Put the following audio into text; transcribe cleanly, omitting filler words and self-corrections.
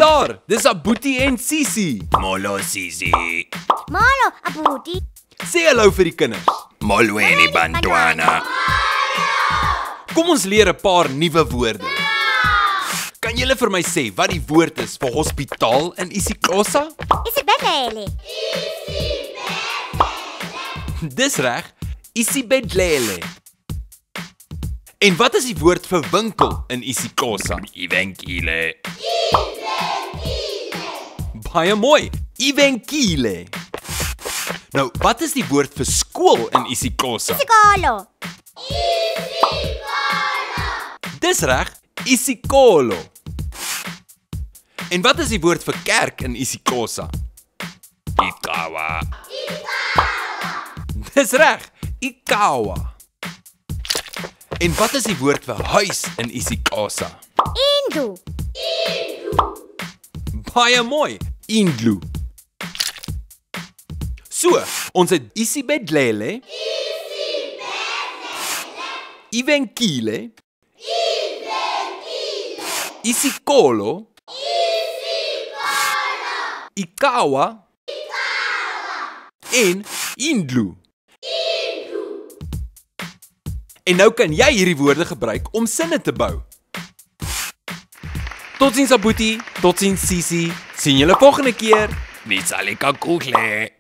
daar, dis Abuti en Sisi. Molo Sisi. Malo, Abuti. Sê hallo vir die kinders. Molweni bantwana. Kom ons leer 'n paar nuwe woorde. Kan julle vir my sê wat die woord is vir hospitaal in isiXhosa? Isibedlele. Dis reg, isibedlele. En wat is die woord vir winkel in isiXhosa? Ivenkile. Baie mooi, ivenkile. Nou, wat is die woord vir skool in isiXhosa? Isikolo. Dis reg, isikolo. En wat is die woord vir kerk in isiXhosa? Ikawa. Dis reg, ikawa. En wat is die woord vir huis in isiXhosa? Indu. Baie mooi, indlu. So, ons het isibedlele, ivenkile, isikolo, ikawa en indlu. En nou kan jy hierdie woorde gebruik om sinne te bou. Totsiens Abuti, totsiens Sisi. Sien julle volgende keer. Nitsalika kukle.